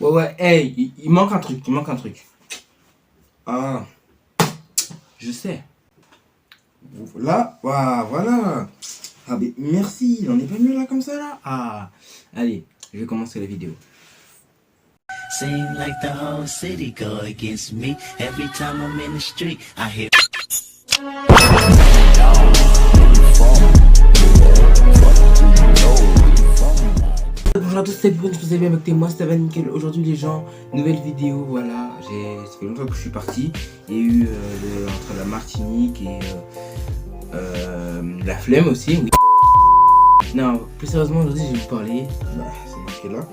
Ouais, hey, il manque un truc, il manque un truc. Ah, je sais. Là, voilà. Ah, mais merci, on n'est pas mieux là comme ça là. Ah, allez, je vais commencer la vidéo. Seem like the whole city go against me. Every time I'm in the street, I hear. Bonjour à tous, c'est Boone, je vous ai bien avec moi, ça va nickel. Aujourd'hui les gens, nouvelle vidéo, voilà. Ça fait longtemps que je suis parti. Il y a eu entre la Martinique et la flemme aussi, oui. Non, plus sérieusement aujourd'hui je vais vous parler, c'est marqué là,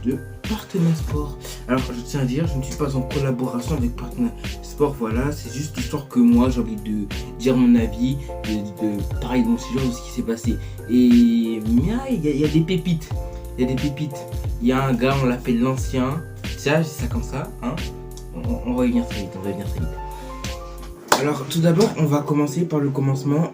de Partenaire Sport. Alors je tiens à dire, je ne suis pas en collaboration avec Partenaire Sport, voilà. C'est juste l'histoire que moi j'ai envie de dire mon avis, de parler de mon sujet, de ce qui s'est passé. Et il y a des pépites. Il y a des pépites. Il y a un gars, on l'appelle l'ancien. Tiens, je dis ça comme ça, hein. On va y venir très vite, Alors, tout d'abord, on va commencer par le commencement.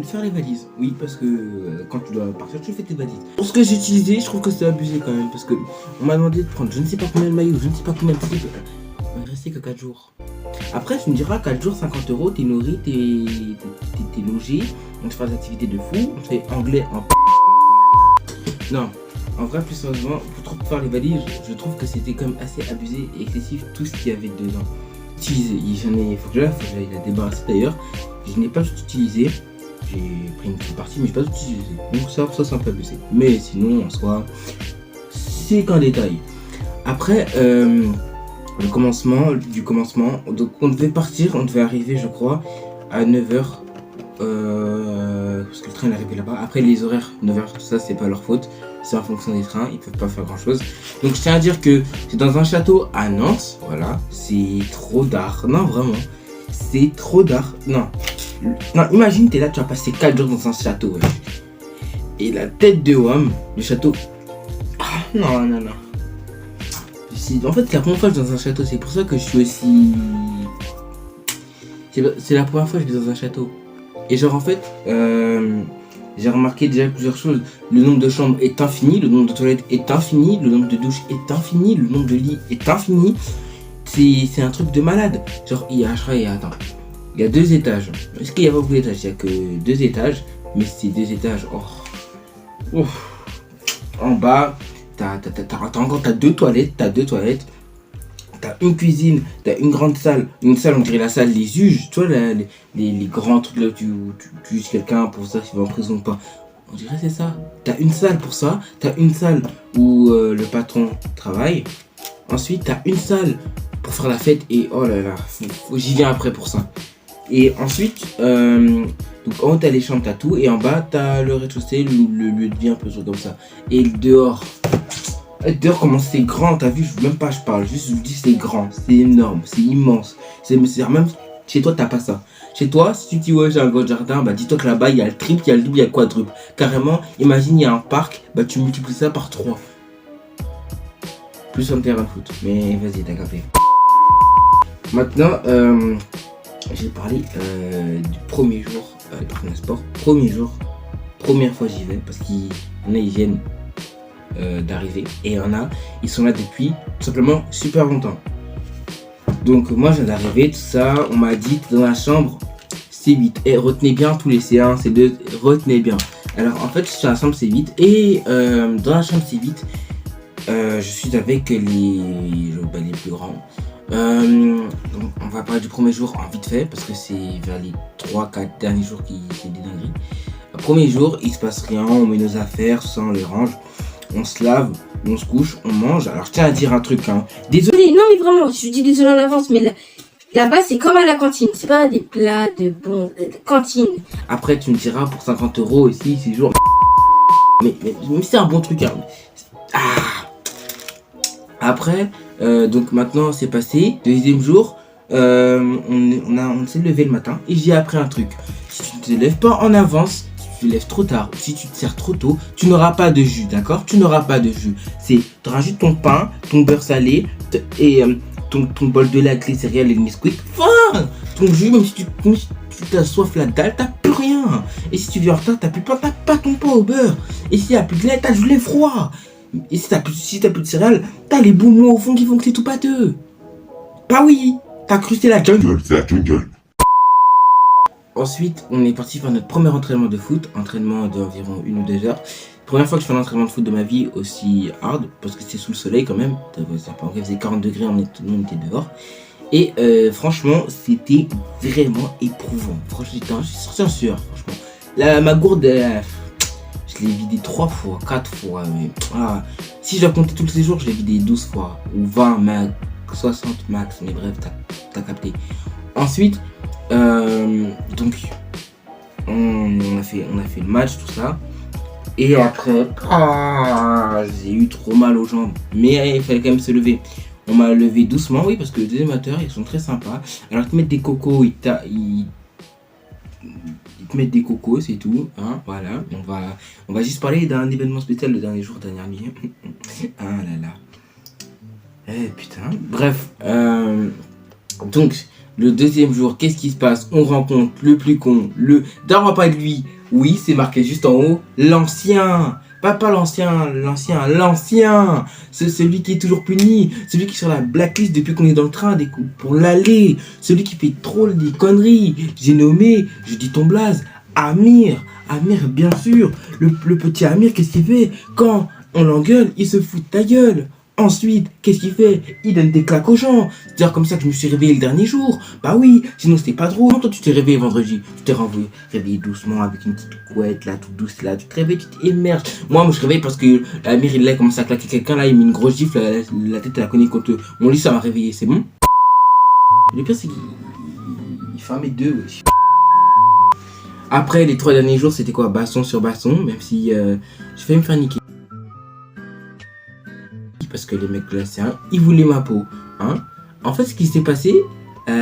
Faire les valises. Oui, parce que quand tu dois partir, tu fais tes valises. Pour ce que j'ai utilisé, je trouve que c'est abusé quand même. Parce que on m'a demandé de prendre je ne sais pas combien de maillots, je ne sais pas combien de slips. Il ne restait que 4 jours. Après, tu me diras 4 jours, 50 €, t'es nourri, t'es logé. On te fait des activités de fou. On te fait anglais en. Non, en vrai, plus sérieusement, pour faire les valises, je trouve que c'était quand même assez abusé et excessif tout ce qu'il y avait dedans. Utilisé, il faut que j'aille la débarrasser d'ailleurs. Je n'ai pas tout utilisé. J'ai pris une petite partie, mais je n'ai pas tout utilisé. Donc ça c'est un peu abusé. Mais sinon, en soi, c'est qu'un détail. Après, le commencement, donc on devait partir, on devait arriver, je crois, à 9h. Parce que le train est arrivé là-bas. Après les horaires 9h, ça c'est pas leur faute, c'est en fonction des trains, ils peuvent pas faire grand chose. Donc je tiens à dire que c'est dans un château à Nantes, voilà, c'est trop d'art. Non vraiment, c'est trop d'art. Non, imagine t'es là, tu as passé 4 jours dans un château, ouais. Et la tête de WAM, le château. Ah non. En fait c'est la première fois que je suis dans un château, c'est pour ça que je suis aussi. C'est la première fois que je vais dans un château. Et genre en fait, j'ai remarqué déjà plusieurs choses. Le nombre de chambres est infini, le nombre de toilettes est infini, le nombre de douches est infini, le nombre de lits est infini. C'est un truc de malade. Genre il y a 2 étages. Est-ce qu'il y a pas beaucoup d'étages? Il y a que 2 étages, mais c'est 2 étages. Oh. Ouf. En bas, t'as 2 toilettes, t'as une cuisine, t'as une grande salle, on dirait la salle des juges, tu vois, les grands trucs là où tu juges quelqu'un pour ça, s'il va en prison ou pas. On dirait c'est ça. T'as une salle pour ça, t'as une salle où le patron travaille. Ensuite, t'as une salle pour faire la fête et oh là là, j'y viens après pour ça. Et ensuite, donc en haut t'as les chambres, t'as tout, et en bas t'as le rez-de-chaussée, le lieu de vie un peu comme ça. Et dehors. Dehors comment c'est grand, t'as vu, même pas je parle, juste je vous dis c'est grand, c'est énorme, c'est immense. Même chez toi t'as pas ça. Chez toi, si tu dis ouais j'ai un grand jardin, bah dis-toi que là-bas il y a le triple, il y a le double, il y a le quadruple. Carrément, imagine il y a un parc, bah tu multiplies ça par 3. Plus un terrain de foot, mais vas-y t'as capté. Maintenant, j'ai parlé du premier jour de Partenaire Sport. Première fois j'y vais, parce qu'il y en a ils viennent d'arriver et il y en a ils sont là depuis tout simplement super longtemps. Donc moi je viens d'arriver, tout ça, on m'a dit dans la chambre C8 et retenez bien tous les C1, C2, retenez bien. Alors en fait je suis dans la chambre C8 et dans la chambre C8 je suis avec les plus grands. Donc on va parler du premier jour en vite fait parce que c'est vers les 3-4 derniers jours qui c'est des dingueries. Le premier jour il se passe rien, on met nos affaires, tout ça on les range. On se lave, on se couche, on mange. Alors je tiens à dire un truc, hein. Désolé. Non mais vraiment, je dis désolé en avance, mais là-bas c'est comme à la cantine. C'est pas des plats de cantine. Après tu me diras pour 50 € ici, c'est toujours. Mais c'est un bon truc, hein. Après, donc maintenant c'est passé. Deuxième jour, on s'est levé le matin et j'ai appris un truc. Si tu ne te lèves pas en avance, tu te lèves trop tard ou si tu te sers trop tôt, tu n'auras pas de jus, d'accord? Tu n'auras pas de jus. C'est, tu rajoutes ton pain, ton beurre salé et ton bol de lait avec les céréales et le Nesquik. Fin! Ton jus, même si tu t'as soif la dalle, t'as plus rien. Et si tu viens en retard, t'as plus de pain, t'as pas ton pain au beurre. Et s'il n'y a plus de lait, t'as du lait froid. Et si t'as plus de céréales, t'as les bons mots au fond qui font que c'est tout pâteux. Bah oui, t'as cru que c'était la jungle. C'est la jungle. Ensuite, on est parti faire notre premier entraînement de foot, entraînement d'environ 1 ou 2 heures. Première fois que je fais un entraînement de foot de ma vie aussi hard, parce que c'était sous le soleil quand même. Il faisait 40 degrés, on était dehors. Et franchement, c'était vraiment éprouvant. Franchement, je suis sorti en sueur, franchement. Ma gourde, je l'ai vidée 3 fois, 4 fois. Mais, si je dois compter tous les jours, je l'ai vidée 12 fois. Ou 20 max, 60 max. Mais bref, t'as capté. Ensuite, donc, on a fait le match, tout ça. Et après, j'ai eu trop mal aux jambes. Mais il fallait quand même se lever. On m'a levé doucement, oui, parce que les deuxième amateurs, ils sont très sympas. Alors, ils te mettent des cocos, ils te mettent des cocos, c'est tout. Hein, voilà, on va juste parler d'un événement spécial le dernier jour, dernière nuit. Ah là là. Eh putain. Bref, donc, le deuxième jour, qu'est-ce qui se passe? On rencontre le plus con, D'ailleurs, on va parler de lui. Oui, c'est marqué juste en haut, l'ancien. Pas l'ancien. C'est celui qui est toujours puni. Celui qui est sur la blacklist depuis qu'on est dans le train pour l'aller. Celui qui fait trop des conneries. J'ai nommé, je dis ton blaze, Amir. Amir, bien sûr. Le petit Amir, qu'est-ce qu'il fait? Quand on l'engueule, il se fout de ta gueule. Ensuite, qu'est-ce qu'il fait? Il donne des claques aux gens. C'est d'ailleurs comme ça que je me suis réveillé le dernier jour. Bah oui, sinon c'était pas drôle. Toi, tu t'es réveillé vendredi. Tu t'es réveillé doucement avec une petite couette là, toute douce là. Tu te réveilles, tu t'émerges. Moi, je réveille parce que Amir, il a commencé à claquer quelqu'un là. Il met une grosse gifle. La tête, elle a cogné contre mon lit, ça m'a réveillé. C'est bon. Le pire, c'est qu'il fait 1m2. Wesh. Après, les 3 derniers jours, c'était quoi? Baston sur baston. Même si je vais me faire niquer. Parce que les mecs glaciens, ils voulaient ma peau. Hein. En fait, ce qui s'est passé, parce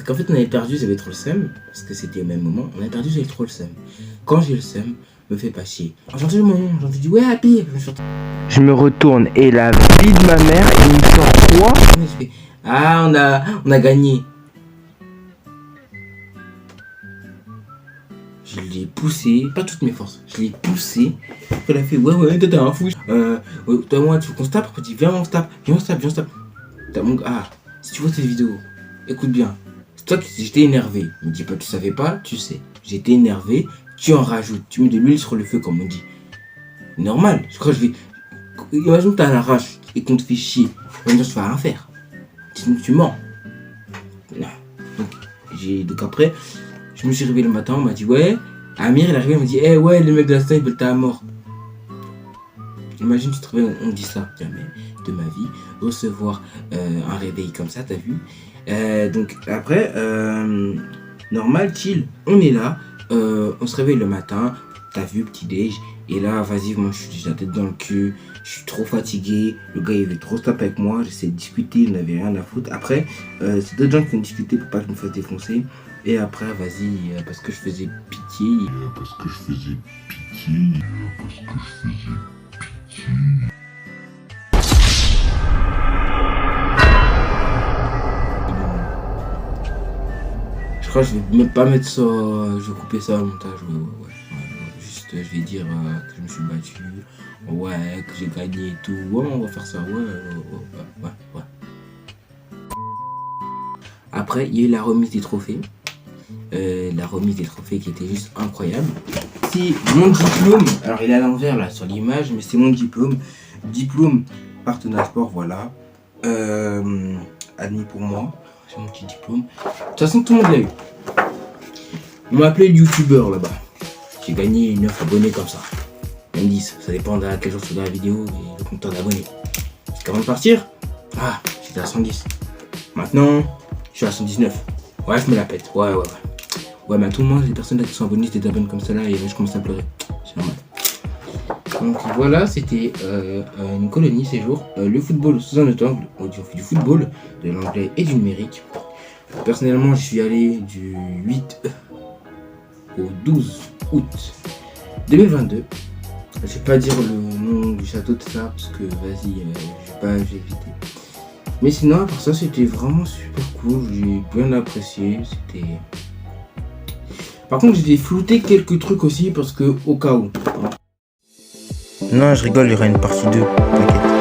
qu'en fait, on avait perdu, j'avais trop le seum. Parce que c'était au même moment, on avait perdu, j'avais trop le seum. Quand j'ai le seum, me fait pas chier. J'entends le moment, j'entends dit ouais, happy. Je me retourne et la vie de ma mère, il me sort quoi? Je fais, on a gagné. Je l'ai poussé, pas toutes mes forces, je l'ai poussé. Elle a fait ouais, t'es un fou. Toi, moi, tu veux qu'on se tape? Après, dit viens, on se tape. Si tu vois cette vidéo, écoute bien. C'est toi qui j'étais énervé. Me dis pas, tu savais pas, tu sais. J'étais énervé, tu en rajoutes, tu mets de l'huile sur le feu, comme on dit. Normal, je crois que je vais. Imagine que t'as à l'arrache et qu'on te fait chier. On va dire, tu vas rien faire. Sinon, tu mens. Donc après. Je me suis réveillé le matin, on m'a dit ouais. Amir il est arrivé, il m'a dit ouais, les mecs de la scène ils veulent ta mort. Imagine tu te réveilles, on dit ça jamais de ma vie, recevoir un réveil comme ça, t'as vu. Donc après, normal, chill, on est là, on se réveille le matin, t'as vu, petit déj. Et là, vas-y, moi je suis déjà tête dans le cul, je suis trop fatigué, le gars il veut trop se taper avec moi, j'essaie de discuter, il n'avait rien à foutre. Après, c'est d'autres gens qui ont discuté pour pas que je me fasse défoncer. Et après, vas-y, parce que je faisais pitié. Je crois que je vais même pas mettre ça, je vais couper ça au montage, ouais. Juste, je vais dire que je me suis battu, ouais, que j'ai gagné et tout. Ouais, on va faire ça, ouais. Après, il y a eu la remise des trophées. La remise des trophées qui était juste incroyable. C'est mon diplôme, alors il est à l'envers là sur l'image, mais c'est mon diplôme partenaire sport, voilà, admis pour moi, c'est mon petit diplôme. De toute façon tout le monde l'a eu. On m'a appelé le youtubeur là-bas. J'ai gagné 9 abonnés comme ça, même 10, ça dépend de quel jour tu regardes la vidéo et le compteur d'abonnés. Parce qu'avant de partir, j'étais à 110, maintenant je suis à 119. Ouais, je me la pète, ouais, mais à tout le monde, les personnes là qui sont abonnées, c'était abonnées comme ça là, et je commence à pleurer. C'est normal. Donc voilà, c'était une colonie séjour. Le football sous un autre angle. On dit du football, de l'anglais et du numérique. Personnellement, je suis allé du 8 au 12 août 2022. Je vais pas dire le nom du château de ça, parce que vas-y, je vais éviter. Mais sinon, à part ça, c'était vraiment super cool. J'ai bien apprécié. C'était. Par contre, j'ai flouté quelques trucs aussi parce que au cas où. Non, je rigole, il y aura une partie 2, t'inquiète.